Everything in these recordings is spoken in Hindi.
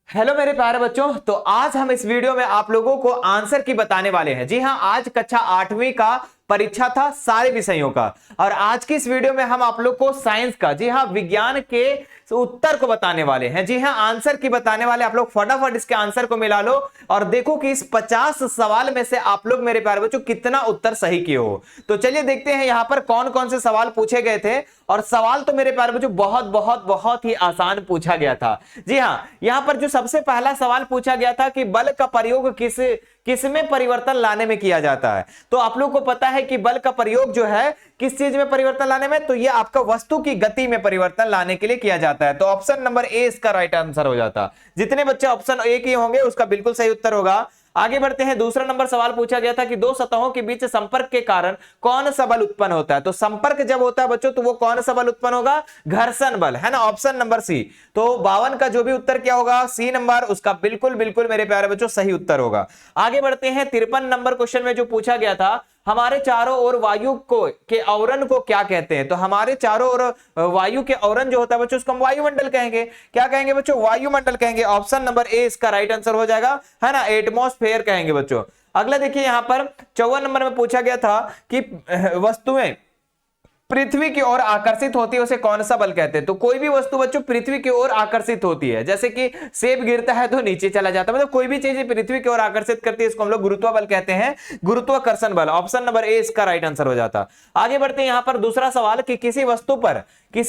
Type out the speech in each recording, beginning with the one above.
हेलो मेरे प्यारे बच्चों। तो आज हम इस वीडियो में आप लोगों को आंसर की बताने वाले हैं। जी हां, आज कक्षा 8वीं का परीक्षा था सारे विषयों का। और आज की इस वीडियो में हम आप लोग को साइंस का, जी हां, विज्ञान के उत्तर को बताने वाले हैं। जी हां, आंसर की बताने वाले। आप लोग फटाफट इसके आंसर को मिला लो और देखो कि इस 50 सवाल में से आप लोग मेरे प्यारे बच्चों कितना उत्तर सही किए हो। तो चलिए देखते हैं यहां पर कौन कौन से सवाल पूछे गए थे। और सवाल तो मेरे प्यारे बच्चों बहुत बहुत बहुत ही आसान पूछा गया था। जी हां, यहां पर जो सबसे पहला सवाल पूछा गया था कि बल का प्रयोग किस में परिवर्तन लाने में किया जाता है। तो आप लोग को पता है कि बल का प्रयोग जो है किस चीज में परिवर्तन लाने में, तो ये आपका वस्तु की गति में परिवर्तन लाने के लिए किया जाता है। तो ऑप्शन नंबर ए इसका राइट आंसर हो जाता। जितने बच्चे ऑप्शन ए के होंगे उसका बिल्कुल सही उत्तर होगा। आगे बढ़ते हैं। दूसरा नंबर सवाल पूछा गया था कि दो सतहों के बीच संपर्क के कारण कौन सा बल उत्पन्न होता है। तो संपर्क जब होता है बच्चों तो वो कौन सा बल उत्पन्न होगा? घर्षण बल, है ना। Option number C. तो 52 का जो भी उत्तर क्या होगा, सी नंबर, उसका बिल्कुल बिल्कुल मेरे प्यारे बच्चों सही उत्तर होगा। आगे बढ़ते हैं। 53 नंबर क्वेश्चन में जो पूछा गया था, हमारे चारों ओर वायु को के आवरण को क्या कहते हैं। तो हमारे चारों ओर वायु के आवरण जो होता है बच्चों उसको हम वायुमंडल कहेंगे। क्या कहेंगे बच्चों? वायुमंडल कहेंगे। ऑप्शन नंबर ए इसका राइट आंसर हो जाएगा, है ना। एटमॉस्फेयर कहेंगे बच्चों। अगला देखिए, यहां पर 54 नंबर में पूछा गया था कि वस्तुएं पृथ्वी की ओर आकर्षित होती है उसे कौन सा बल कहते हैं। तो कोई भी वस्तु बच्चों पृथ्वी की ओर आकर्षित होती है, जैसे कि सेब गिरता है तो नीचे चला जाता है, मतलब कोई भी चीज पृथ्वी की ओर आकर्षित करती है इसको हम लोग गुरुत्व बल कहते हैं, गुरुत्वाकर्षण बल। ऑप्शन नंबर ए इसका राइट आंसर हो जाता। आगे बढ़ते हैं। यहां पर दूसरा सवाल कि किसी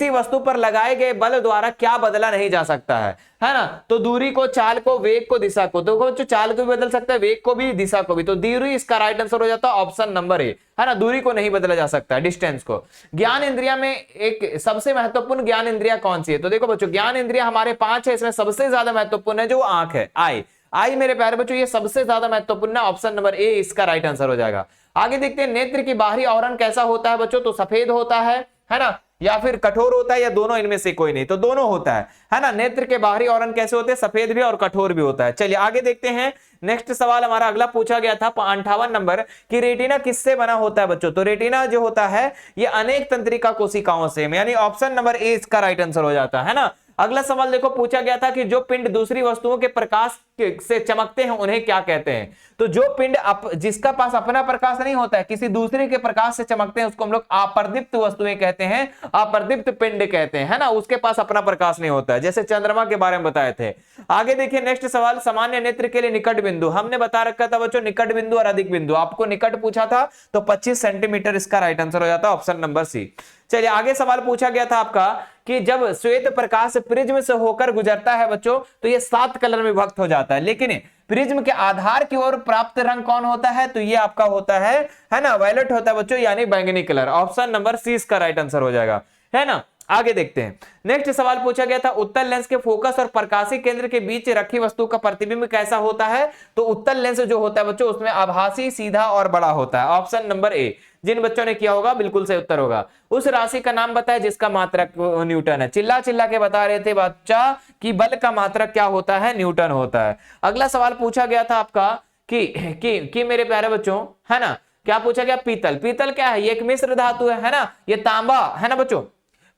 वस्तु पर लगाए गए बल द्वारा क्या बदला नहीं जा सकता है ना। तो दूरी को, चाल को, वेग को, दिशा को। तो बच्चों चाल को भी बदल सकता है, वेग को भी, दिशा को भी। तो दूरी इसका राइट आंसर हो जाता है ऑप्शन नंबर ए, है ना। दूरी को नहीं बदला जा सकता है, डिस्टेंस को। ज्ञान इंद्रिया में एक सबसे महत्वपूर्ण ज्ञान इंद्रिया कौन सी है। तो देखो बच्चों, ज्ञान इंद्रिया हमारे 5 है, इसमें सबसे ज्यादा महत्वपूर्ण है जो आंख है, आई मेरे प्यारे बच्चों ये सबसे ज्यादा महत्वपूर्ण है। ऑप्शन नंबर ए इसका राइट आंसर हो जाएगा। आगे देखते हैं। नेत्र की बाहरी आवरण कैसा होता है बच्चों। तो सफेद होता है ना, या फिर कठोर होता है, या दोनों इनमें से कोई नहीं। तो दोनों होता है ना। नेत्र के बाहरी आवरण कैसे होते हैं? सफेद भी और कठोर भी होता है। चलिए आगे देखते हैं। नेक्स्ट सवाल हमारा अगला पूछा गया था 58 नंबर कि रेटिना किससे बना होता है बच्चों। तो रेटिना जो होता है ये अनेक तंत्रिका कोशिकाओं से, यानी ऑप्शन नंबर ए इसका राइट आंसर हो जाता है ना। अगला सवाल देखो, पूछा गया था कि जो पिंड दूसरी वस्तुओं के प्रकाश से चमकते हैं उन्हें क्या कहते हैं। तो जो पिंड जिसका पास अपना प्रकाश नहीं होता है, किसी दूसरे के प्रकाश से चमकते हैं उसको हम लोग अपर्दीप्त वस्तुएं कहते हैं, अपर्दीप्त पिंड कहते हैं, है ना। उसके पास अपना प्रकाश नहीं होता है, जैसे चंद्रमा के बारे में बताए थे। आगे देखिए नेक्स्ट सवाल, सामान्य नेत्र के लिए निकट बिंदु हमने बता रखा था बच्चों, निकट बिंदु और अधिक बिंदु। आपको निकट पूछा था तो 25 सेंटीमीटर इसका राइट आंसर हो जाता है, ऑप्शन नंबर सी। चलिए आगे सवाल पूछा गया था आपका कि जब श्वेत प्रकाश प्रिज्म से होकर गुजरता है बच्चों तो ये 7 कलर में विभक्त हो जाता है, लेकिन प्रिज्म के आधार की ओर प्राप्त रंग कौन होता है। तो ये आपका होता है ना, वायलेट होता है बच्चों, यानी बैंगनी कलर। ऑप्शन नंबर सी इसका राइट आंसर हो जाएगा, है ना। आगे देखते हैं। नेक्स्ट सवाल पूछा गया था, उत्तल लेंस के फोकस और प्रकाशीय केंद्र के बीच रखी वस्तु का प्रतिबिंब कैसा होता है। तो उत्तल लेंस जो होता है बच्चों उसमें आभासी, सीधा और बड़ा होता है। Option number A. जिन बच्चों ने किया होगा बिल्कुल सही उत्तर होगा। उस राशि का नाम बताए जिसका मात्रक न्यूटन है। चिल्ला चिल्ला के बता रहे थे बच्चा कि बल का मात्रक क्या होता है, न्यूटन होता है। अगला सवाल पूछा गया था आपका कि मेरे प्यारे बच्चों, है ना, क्या पूछा गया? पीतल क्या है? ये एक मिश्र धातु है ना। ये तांबा है ना बच्चों,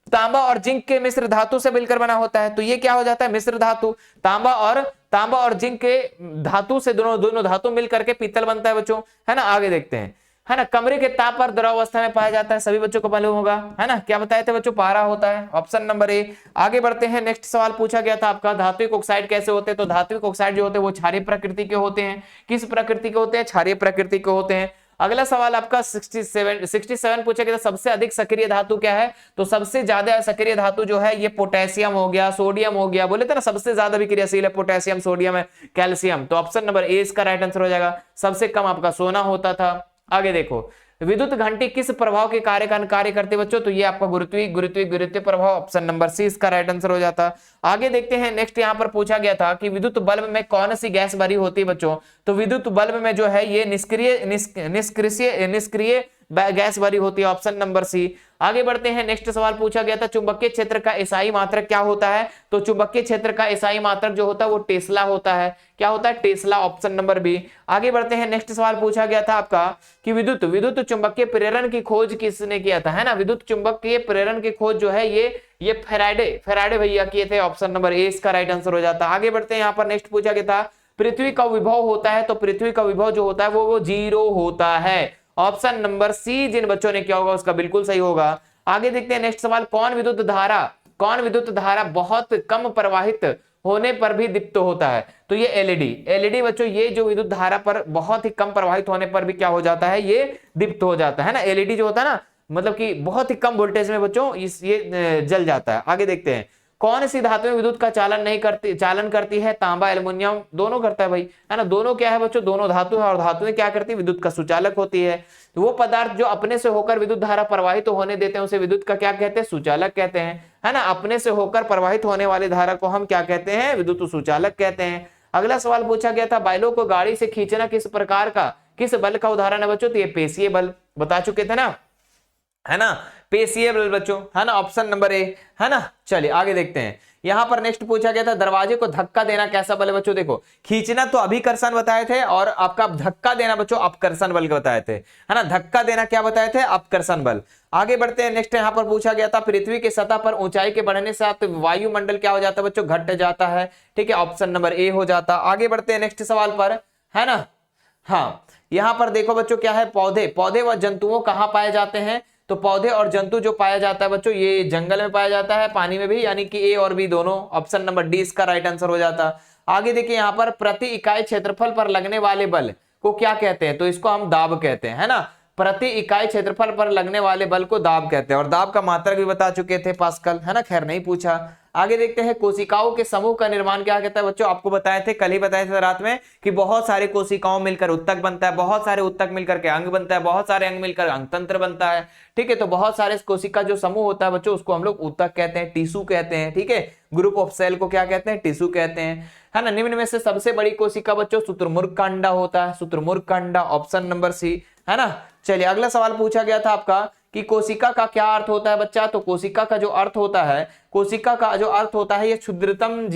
तांबा और जिंक के मिश्र धातु से मिलकर बना होता है। तो ये क्या हो जाता है? मिश्र धातु। तांबा और जिंक के धातु से दोनों धातु मिलकर के पीतल बनता है बच्चों, है ना। आगे देखते हैं, है ना। कमरे के ताप पर द्रवावस्था में पाया जाता है, सभी बच्चों को मालूम होगा, है ना। क्या बताए थे बच्चों? पारा होता है, ऑप्शन नंबर ए। आगे बढ़ते हैं। नेक्स्ट सवाल पूछा गया था आपका, धात्विक ऑक्साइड कैसे होते हैं। तो धात्विक ऑक्साइड जो होते हैं वो क्षारीय प्रकृति के होते हैं। किस प्रकृति के होते हैं? क्षारीय प्रकृति के होते हैं। अगला सवाल आपका 67 पूछा गया था, सबसे अधिक सक्रिय धातु क्या है। तो सबसे ज्यादा सक्रिय धातु जो है ये पोटेशियम हो गया, सोडियम हो गया। बोले थे ना सबसे ज्यादा विक्रियाशील है पोटेशियम, सोडियम है, कैल्शियम। तो ऑप्शन नंबर ए इसका राइट आंसर हो जाएगा। सबसे कम आपका सोना होता था। आगे देखो, विद्युत घंटी किस प्रभाव के कार्य करते बच्चों। तो ये आपका गुरुत्वीय प्रभाव। ऑप्शन नंबर सी इसका राइट आंसर हो जाता। आगे देखते हैं। नेक्स्ट यहाँ पर पूछा गया था कि विद्युत बल्ब में कौन सी गैस भरी होती है बच्चों। तो विद्युत बल्ब में जो है ये निष्क्रिय गैस भरी होती है, ऑप्शन नंबर सी। आगे बढ़ते हैं, नेक्स्ट सवाल पूछा गया था चुंबकीय क्षेत्र का एसआई मात्रक क्या होता है? तो चुंबकीय क्षेत्र का एसआई मात्रक जो होता है वो टेस्ला होता है। क्या होता है? Tesla, option number B. आगे बढ़ते हैं, नेक्स्ट सवाल पूछा गया था आपका कि विद्युत विद्युत चुंबकीय प्रेरण की खोज किसने किया था, है ना? विद्युत चुंबकीय प्रेरण की खोज जो है ये फेराडे भैया किए थे, ऑप्शन नंबर ए इसका राइट आंसर हो जाता है। आगे बढ़ते हैं, यहाँ पर नेक्स्ट पूछा गया था पृथ्वी का विभव होता है, तो पृथ्वी का विभव जो होता है वो 0 होता है, ऑप्शन नंबर सी। जिन बच्चों ने किया होगा उसका बिल्कुल सही होगा। आगे देखते हैं नेक्स्ट सवाल, कौन विद्युत धारा बहुत कम प्रवाहित होने पर भी दीप्त होता है? तो ये एलईडी बच्चों, ये जो विद्युत धारा पर बहुत ही कम प्रवाहित होने पर भी क्या हो जाता है? ये दीप्त हो जाता है ना। एलईडी जो होता है ना, मतलब कि बहुत ही कम वोल्टेज में बच्चों ये जल जाता है। आगे देखते हैं, कौन सी धातु में विद्युत का चालन करती है? तांबा, एल्युमिनियम, दोनों करता है भाई, है ना। दोनों क्या है बच्चों? दोनों धातु है, और धातुएं क्या करती है? विद्युत का सुचालक होती है। तो वो पदार्थ जो अपने से होकर विद्युत धारा प्रवाहित होने देते हैं उसे विद्युत का क्या कहते हैं? सुचालक कहते हैं, है ना। अपने से होकर प्रवाहित होने वाली धारा को हम क्या कहते हैं? विद्युत सुचालक कहते हैं। अगला सवाल पूछा गया था बैलों को गाड़ी से खींचना किस बल का उदाहरण है बच्चों? तो ये पेशीय बल, बता चुके थे ना, है ना, पेशीय बल बच्चों, है ना, ऑप्शन नंबर ए, है ना। चलिए आगे देखते हैं, यहां पर नेक्स्ट पूछा गया था दरवाजे को धक्का देना कैसा बल है बच्चों? देखो, खींचना तो अभिकर्षण बताए थे, और आपका धक्का देना बच्चों अपकर्षण बल बताए थे, है ना। धक्का देना क्या बताए थे? अपकर्षण बल। आगे बढ़ते हैं, नेक्स्ट यहां पर पूछा गया था पृथ्वी की सतह पर ऊंचाई के बढ़ने से आप वायुमंडल क्या हो जाता है बच्चों? घट जाता है, ठीक है, ऑप्शन नंबर ए हो जाता। आगे बढ़ते हैं नेक्स्ट सवाल पर, है ना। हाँ, यहां पर देखो बच्चों क्या है, पौधे व जंतुओं कहां पाए जाते हैं? तो पौधे और जंतु जो पाया जाता है बच्चों, ये जंगल में पाया जाता है, पानी में भी, यानी कि ए और बी दोनों, ऑप्शन नंबर डी इसका राइट आंसर हो जाता। आगे देखिए, यहाँ पर प्रति इकाई क्षेत्रफल पर लगने वाले बल को क्या कहते हैं? तो इसको हम दाब कहते हैं, है ना। प्रति इकाई क्षेत्रफल पर लगने वाले बल को दाब कहते हैं, और दाब का मात्रक भी बता चुके थे पास्कल, है ना, खैर नहीं पूछा। आगे देखते हैं, कोशिकाओं के समूह का निर्माण क्या कहता है बच्चों? आपको बताए थे, कल ही बताए थे रात में, कि बहुत सारे कोशिकाओं मिलकर उत्तक बनता है, बहुत सारे उत्तक मिलकर के अंग बनता है, बहुत सारे अंग मिलकर अंगतंत्र बनता है, ठीक है। तो बहुत सारे कोशिका जो समूह होता है बच्चों, उसको हम लोग उत्तक कहते हैं, टिश्यू कहते हैं, ठीक है। ग्रुप ऑफ सेल को क्या कहते हैं? टिश्यू कहते हैं, है ना। निम्न में से सबसे बड़ी कोशिका बच्चों शुतुरमुर्ग का अंडा होता है, शुतुरमुर्ग का अंडा, ऑप्शन नंबर सी, है ना। चलिए अगला सवाल पूछा गया था आपका कि कोशिका का क्या अर्थ होता है बच्चा? तो कोशिका का जो अर्थ होता है, ये क्षुद्रतम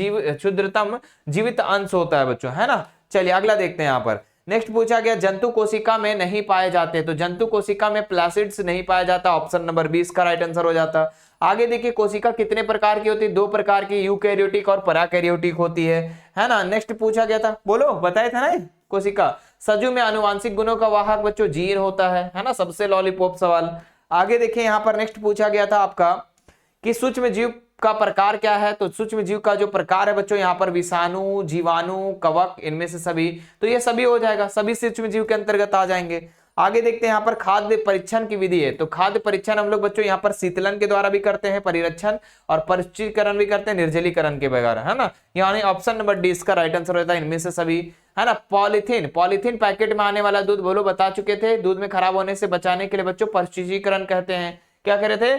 जीवित अंश होता है बच्चों, है ना। चलिए अगला देखते हैं, यहाँ पर नेक्स्ट पूछा गया जंतु कोशिका में नहीं पाए जाते, तो जंतु कोशिका में प्लासिड्स नहीं पाया जाता, ऑप्शन नंबर 20 का राइट आंसर हो जाता। आगे देखिए, कोशिका कितने प्रकार की होती है? 2 प्रकार की, यूकैरियोटिक और पैराकैरियोटिक होती है ना। नेक्स्ट पूछा गया था, बोलो, बताए थे ना, कोशिका सजीव में आनुवांशिक गुणों का वाहक बच्चों जीन होता है ना, सबसे लॉलीपॉप सवाल। आगे देखिए, यहाँ पर नेक्स्ट पूछा गया था आपका कि सूक्ष्म जीव का प्रकार क्या है? तो सूक्ष्म जीव का जो प्रकार है बच्चों, यहाँ पर विषाणु, जीवाणु, कवक, इनमें से सभी, तो ये सभी हो जाएगा, सभी सूक्ष्म जीव के अंतर्गत आ जाएंगे। आगे देखते हैं, यहाँ पर खाद्य परीक्षण की विधि है, तो खाद्य परीक्षण हम लोग बच्चों यहाँ पर शीतलन के द्वारा भी करते हैं, परिरक्षण और परिष्कृतकरण भी करते हैं, निर्जलीकरण के बगैर, है ना। यानी ऑप्शन नंबर डी इसका राइट आंसर होता है, इनमें से सभी, है ना। पॉलीथीन पैकेट में आने वाला दूध, बोलो, बता चुके थे, दूध में खराब होने से बचाने के लिए बच्चों पाश्चुरीकरण कहते हैं, क्या कह रहे थे,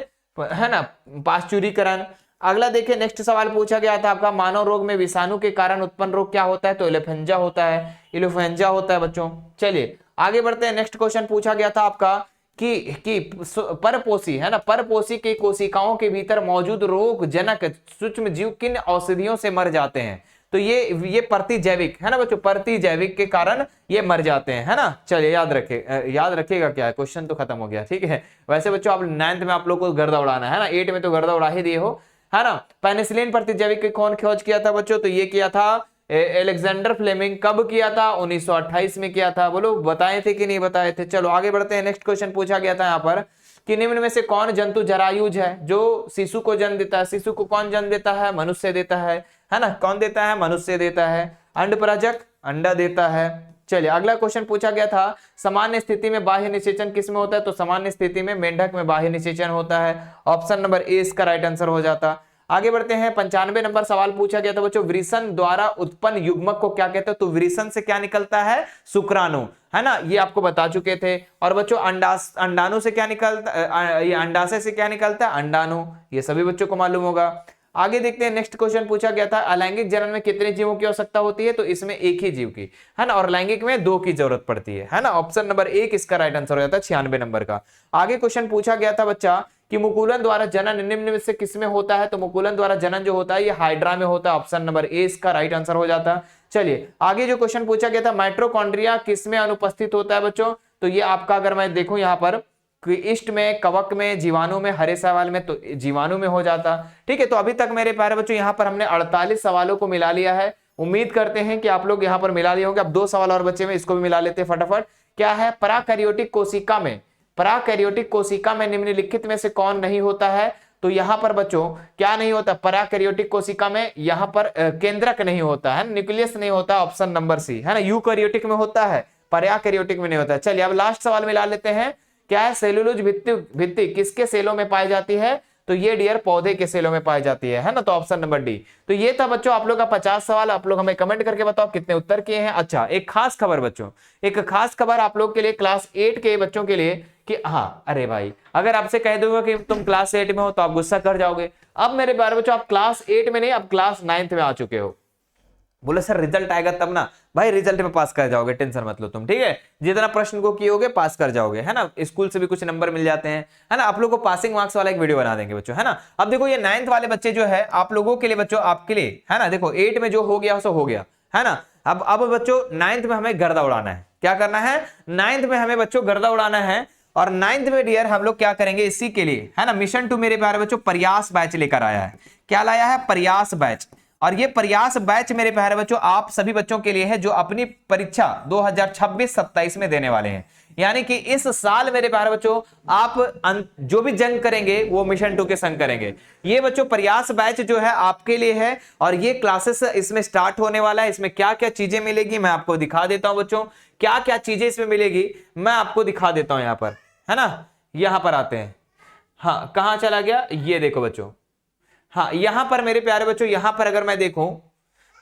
है ना, पाश्चुरीकरण। अगला देखिए, नेक्स्ट सवाल पूछा गया था आपका मानव रोग में विषाणु के कारण उत्पन्न रोग क्या होता है? तो इन्फ्लुएंजा होता है बच्चों। चलिए आगे बढ़ते हैं, नेक्स्ट क्वेश्चन पूछा गया था आपका कि परपोषी, है ना, परपोषी की कोशिकाओं के भीतर मौजूद रोग जनक सूक्ष्म जीव किन औषधियों से मर जाते हैं? तो ये प्रतिजैविक, है ना बच्चों, प्रतिजैविक के कारण ये मर जाते हैं, है ना। चलिए याद रखिएगा, क्या है, क्वेश्चन तो खत्म हो गया, ठीक है। वैसे बच्चों आप 9th में आप लोग को गर्दा उड़ाना है ना, 8 में तो गर्दा उड़ा ही दिए हो, है ना। पेनिसिलिन प्रतिजैविक के कौन खोज किया था बच्चों? तो ये किया था एलेक्जेंडर फ्लेमिंग। कब किया था? 1928 में किया था। बोलो, बताए थे कि नहीं बताए थे? चलो आगे बढ़ते हैं, नेक्स्ट क्वेश्चन पूछा गया था यहाँ पर कि निम्न में से कौन जंतु जरायुज है जो शिशु को जन्म देता है? शिशु को कौन जन्म देता है? मनुष्य देता है ना। कौन देता है? मनुष्य देता है। अंडपराजक अंडा देता है। चलिए अगला क्वेश्चन पूछा गया था सामान्य स्थिति में बाह्य निषेचन किस में होता है? तो सामान्य स्थिति में मेंढक में बाह्य निषेचन होता है, ऑप्शन नंबर ए इसका राइट आंसर हो जाता। आगे बढ़ते हैं, 95 नंबर सवाल पूछा गया था बच्चों वृषण द्वारा उत्पन्न युग्मक को क्या कहते हैं? तो वृषण से क्या निकलता है? शुक्राणु, है ना, ये आपको बता चुके थे। और बच्चों अंडाणु से क्या निकलता, ये अंडाशय से क्या निकलता है? अंडाणु, ये सभी बच्चों को मालूम होगा। आगे देखते हैं नेक्स्ट क्वेश्चन पूछा गया था अलैंगिक जनन में कितने जीवों की आवश्यकता होती है, तो इसमें एक ही जीव की, है ना, और लैंगिक में 2 की जरूरत पड़ती है ना। ऑप्शन नंबर 1 इसका राइट आंसर हो जाता है 96 नंबर का। आगे क्वेश्चन पूछा गया था बच्चा कि मुकुलन द्वारा जनन निम्न में से किसमें होता है, तो मुकुलन द्वारा जनन जो होता है ये हाइड्रा में होता है। ऑप्शन नंबर ए इसका राइट आंसर हो जाता है। चलिए आगे जो क्वेश्चन पूछा गया था माइटोकॉन्ड्रिया किसमें अनुपस्थित होता है बच्चों, तो ये आपका अगर मैं देखूं यहाँ पर इष्ट में, कवक में, जीवाणु में, हरे सवाल में, तो जीवाणु में हो जाता। ठीक है, तो अभी तक मेरे प्यारे बच्चों यहाँ पर हमने 48 सवालों को मिला लिया है। उम्मीद करते हैं कि आप लोग यहाँ पर मिला लिए होंगे। अब 2 सवाल और बच्चे में, इसको भी मिला लेते हैं फटाफट। क्या है, पराकैरियोटिक कोशिका में, पराकैरियोटिक कोशिका में निम्नलिखित में से कौन नहीं होता है, तो यहां पर बच्चों क्या नहीं होता, पराकैरियोटिक कोशिका में यहां पर केंद्रक नहीं होता है, न्यूक्लियस नहीं होता। ऑप्शन नंबर सी, है ना, यूकैरियोटिक में होता है, पराकैरियोटिक में नहीं होता। चलिए अब लास्ट सवाल मिला लेते हैं। क्या है, सेलुलोज भित्ति किसके सेलों में पाई जाती है, तो ये डियर पौधे के सेलों में पाई जाती है ना, तो ऑप्शन नंबर डी। तो ये था बच्चों आप लोग का 50 सवाल। आप लोग हमें कमेंट करके बताओ कितने उत्तर किए हैं। अच्छा, एक खास खबर बच्चों, एक खास खबर आप लोग के लिए, क्लास 8 के बच्चों के लिए कि हाँ, अरे भाई अगर आपसे कह दूंगा कि तुम क्लास 8 में हो तो आप गुस्सा कर जाओगे। अब मेरे प्यारे बच्चों आप क्लास 8 में नहीं, अब क्लास 9th में आ चुके हो। बोले सर रिजल्ट आएगा तब ना, भाई रिजल्ट में पास कर जाओगे, टेंशन मत लो तुम, ठीक है, जितना प्रश्न को किए होगे पास कर जाओगे, है ना, स्कूल से भी कुछ नंबर मिल जाते हैं, है ना। आप लोगों को पासिंग मार्क्स वाला एक वीडियो बना देंगे बच्चों, है ना। अब देखो ये 9th वाले बच्चे जो है आप लोगों के लिए बच्चों, आपके लिए, है ना, देखो 8 में जो हो गया सो हो गया, है ना। अब बच्चों 9th में हमें गर्दा उड़ाना है। क्या करना है, 9th में हमें बच्चों गर्दा उड़ाना है। और 9th में डियर हम लोग क्या करेंगे, इसी के लिए, है ना, मिशन टू मेरे प्यारे बच्चों प्रयास बैच लेकर आया है। क्या लाया है, प्रयास बैच। और ये प्रयास बैच मेरे प्यारे बच्चों आप सभी बच्चों के लिए है जो अपनी परीक्षा 2026-27 में देने वाले हैं। यानी कि इस साल मेरे प्यारे बच्चों आप जो भी जंग करेंगे वो मिशन 2 के संग करेंगे। ये बच्चों प्रयास बैच जो है आपके लिए है और ये क्लासेस इसमें स्टार्ट होने वाला है। इसमें क्या क्या चीजें मिलेगी मैं आपको दिखा देता हूं बच्चों, क्या क्या चीजें इसमें मिलेगी मैं आपको दिखा देता हूं। यहां पर, है ना, यहां पर आते हैं। हाँ, कहां चला गया, ये देखो बच्चों, हाँ यहां पर मेरे प्यारे बच्चों, यहां पर अगर मैं देखूं,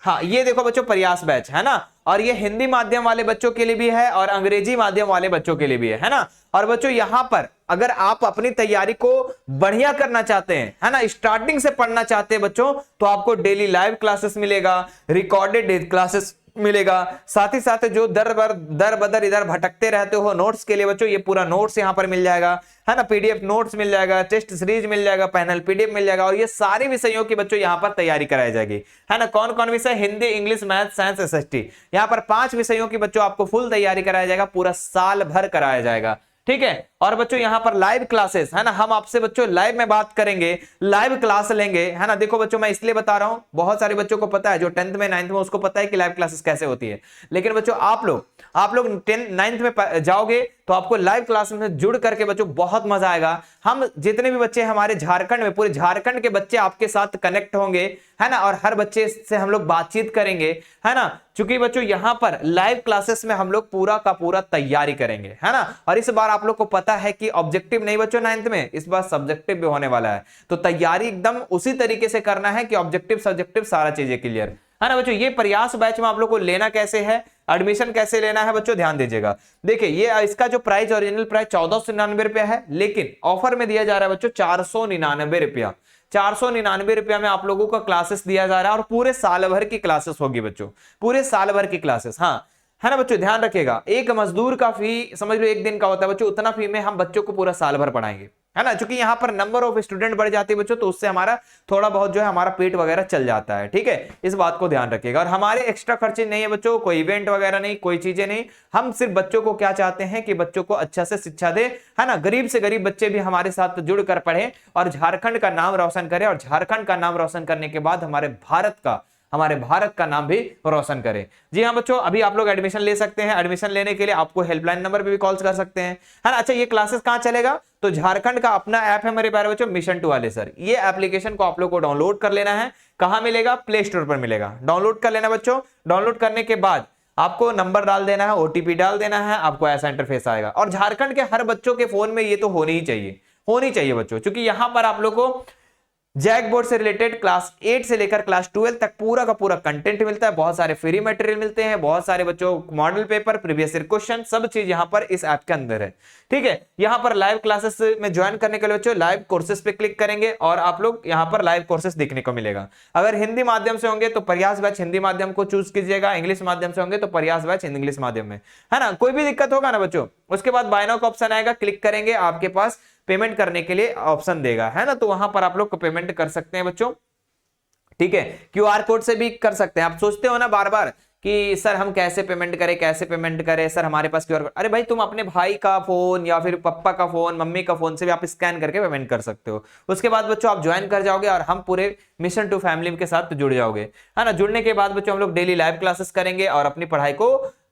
हाँ ये देखो बच्चों प्रयास बैच, है ना। और ये हिंदी माध्यम वाले बच्चों के लिए भी है और अंग्रेजी माध्यम वाले बच्चों के लिए भी है ना। और बच्चों यहां पर अगर आप अपनी तैयारी को बढ़िया करना चाहते हैं, है ना, स्टार्टिंग से पढ़ना चाहते हैं बच्चों, तो आपको डेली लाइव क्लासेस मिलेगा, रिकॉर्डेड क्लासेस मिलेगा। साथ ही साथ जो दर बदर इधर भटकते रहते हो नोट्स के लिए बच्चों, ये पूरा नोट्स यहां पर मिल जाएगा, है ना, पीडीएफ नोट्स मिल जाएगा, टेस्ट सीरीज मिल जाएगा, पैनल पीडीएफ मिल जाएगा। और ये सारे विषयों की बच्चों यहां पर तैयारी कराई जाएगी, है ना। कौन कौन विषय, Hindi, English, math, science, SST, यहां पर 5 विषयों की बच्चों आपको फुल तैयारी कराया जाएगा, पूरा साल भर कराया जाएगा, ठीक है। और बच्चों यहां पर लाइव क्लासेस, है ना, हम आपसे बच्चों लाइव में बात करेंगे, लाइव क्लास लेंगे, है ना। देखो बच्चों मैं इसलिए बता रहा हूं, बहुत सारे बच्चों को पता है, जो 10th में 9th में उसको पता है कि लाइव क्लासेस कैसे होती है, लेकिन बच्चों आप लोग 10th 9th में जाओगे तो आपको लाइव क्लास में जुड़ करके बच्चों बहुत मजा आएगा। हम जितने भी बच्चे हमारे झारखंड में, पूरे झारखंड के बच्चे आपके साथ कनेक्ट होंगे, है ना, और हर बच्चे से हम लोग बातचीत करेंगे, है ना। चूंकि बच्चों यहां पर लाइव क्लासेस में हम लोग पूरा का पूरा तैयारी करेंगे, है ना। और इस बार आप लोग को पता है कि ऑब्जेक्टिव नहीं बच्चों 9th में, इस बार सब्जेक्टिव भी होने वाला है, तो तैयारी एकदम उसी तरीके से करना है कि ऑब्जेक्टिव सब्जेक्टिव सारा चीजें क्लियर, है ना बच्चों। ये प्रयास बैच में आप लोग को लेना कैसे है, एडमिशन कैसे लेना है बच्चों, ध्यान दीजिएगा। देखिए ये इसका जो प्राइस, ओरिजिनल प्राइस 1499 रुपया है, लेकिन ऑफर में दिया जा रहा है बच्चों 499 रुपया। 499 रुपया में आप लोगों का क्लासेस दिया जा रहा है और पूरे साल भर की क्लासेस होगी बच्चों, पूरे साल भर की क्लासेस, हाँ, है ना बच्चों। ध्यान रखिएगा, एक मजदूर का फी समझ लो 1 दिन का होता है बच्चों, उतना फी में हम बच्चों को पूरा साल भर पढ़ाएंगे, है ना। क्योंकि यहाँ पर नंबर ऑफ स्टूडेंट बढ़ जाते हैं बच्चों, तो उससे हमारा थोड़ा बहुत जो है हमारा पेट वगैरह चल जाता है, ठीक है, इस बात को ध्यान रखिएगा। और हमारे एक्स्ट्रा खर्चे नहीं है बच्चों, कोई इवेंट वगैरह नहीं, कोई चीजें नहीं, हम सिर्फ बच्चों को क्या चाहते हैं कि बच्चों को अच्छा से शिक्षा दे, है ना, गरीब से गरीब बच्चे भी हमारे साथ जुड़कर पढ़े और झारखंड का नाम रोशन करे, और झारखंड का नाम रोशन करने के बाद हमारे भारत का नाम भी रोशन करे। जी हाँ बच्चों, अभी आप लोग एडमिशन ले सकते हैं। एडमिशन लेने के लिए आपको हेल्पलाइन नंबर पे भी कॉल कर सकते हैं, है ना। अच्छा, ये क्लासेस कहां चलेगा, तो झारखंड का अपना ऐप है मेरे प्यारे बच्चों, मिशन 2 वाले सर, ये एप्लीकेशन को आप लोग को डाउनलोड कर लेना है। कहां मिलेगा, प्ले स्टोर पर मिलेगा, डाउनलोड कर लेना बच्चों। डाउनलोड करने के बाद आपको नंबर डाल देना है, ओटीपी डाल देना है, आपको ऐसा इंटरफेस आएगा। और झारखंड के हर बच्चों के फोन में ये तो होनी ही चाहिए बच्चों, क्योंकि यहां पर आप लोग को जैक बोर्ड से रिलेटेड क्लास 8 से लेकर क्लास 12 तक पूरा का पूरा कंटेंट मिलता है, बहुत सारे फ्री मटेरियल मिलते हैं, बहुत सारे बच्चों model paper, previous year question, सब चीज यहां पर इस ऐप के अंदर है। ठीक है, यहां पर लाइव क्लासेस में ज्वाइन करने के लिए बच्चों लाइव कोर्सेज पे क्लिक करेंगे और आप लोग यहां पर लाइव कोर्सेज देखने को मिलेगा। अगर हिंदी माध्यम से होंगे तो प्रयास बैच हिंदी माध्यम को चूज कीजिएगा, इंग्लिश माध्यम से होंगे तो प्रयास बैच इंग्लिश माध्यम में, है ना। कोई भी दिक्कत होगा ना बच्चों, उसके बाद बाय नाउ का ऑप्शन आएगा, क्लिक करेंगे, आपके पास पेमेंट करने के लिए ऑप्शन देगा, है ना, तो वहां पर आप लोग को पेमेंट कर सकते हैं बच्चों। ठीक है, क्यूआर कोड से भी कर सकते हैं। आप सोचते हो ना बार बार कि सर हम कैसे पेमेंट करें, कैसे पेमेंट करें सर, हमारे पास क्यूआर कोड, अरे भाई तुम अपने भाई का फोन या फिर पापा का फोन, मम्मी का फोन से भी आप स्कैन करके पेमेंट कर सकते हो। उसके बाद बच्चों आप ज्वाइन कर जाओगे और हम पूरे मिशन टू फैमिली के साथ जुड़ जाओगे, है ना। जुड़ने के बाद बच्चों हम लोग डेली लाइव क्लासेस करेंगे और अपनी पढ़ाई को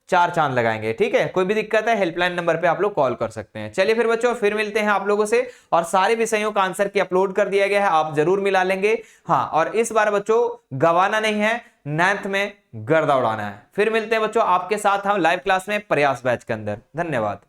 चार चांद लगाएंगे। ठीक है, कोई भी दिक्कत है हेल्पलाइन नंबर पे आप लोग कॉल कर सकते हैं। चलिए फिर बच्चों फिर मिलते हैं आप लोगों से, और सारे विषयों का आंसर की अपलोड कर दिया गया है, आप जरूर मिला लेंगे। हाँ, और इस बार बच्चों गवाना नहीं है, 9th में गर्दा उड़ाना है। फिर मिलते हैं बच्चों आपके साथ हम लाइव क्लास में प्रयास बैच के अंदर। धन्यवाद।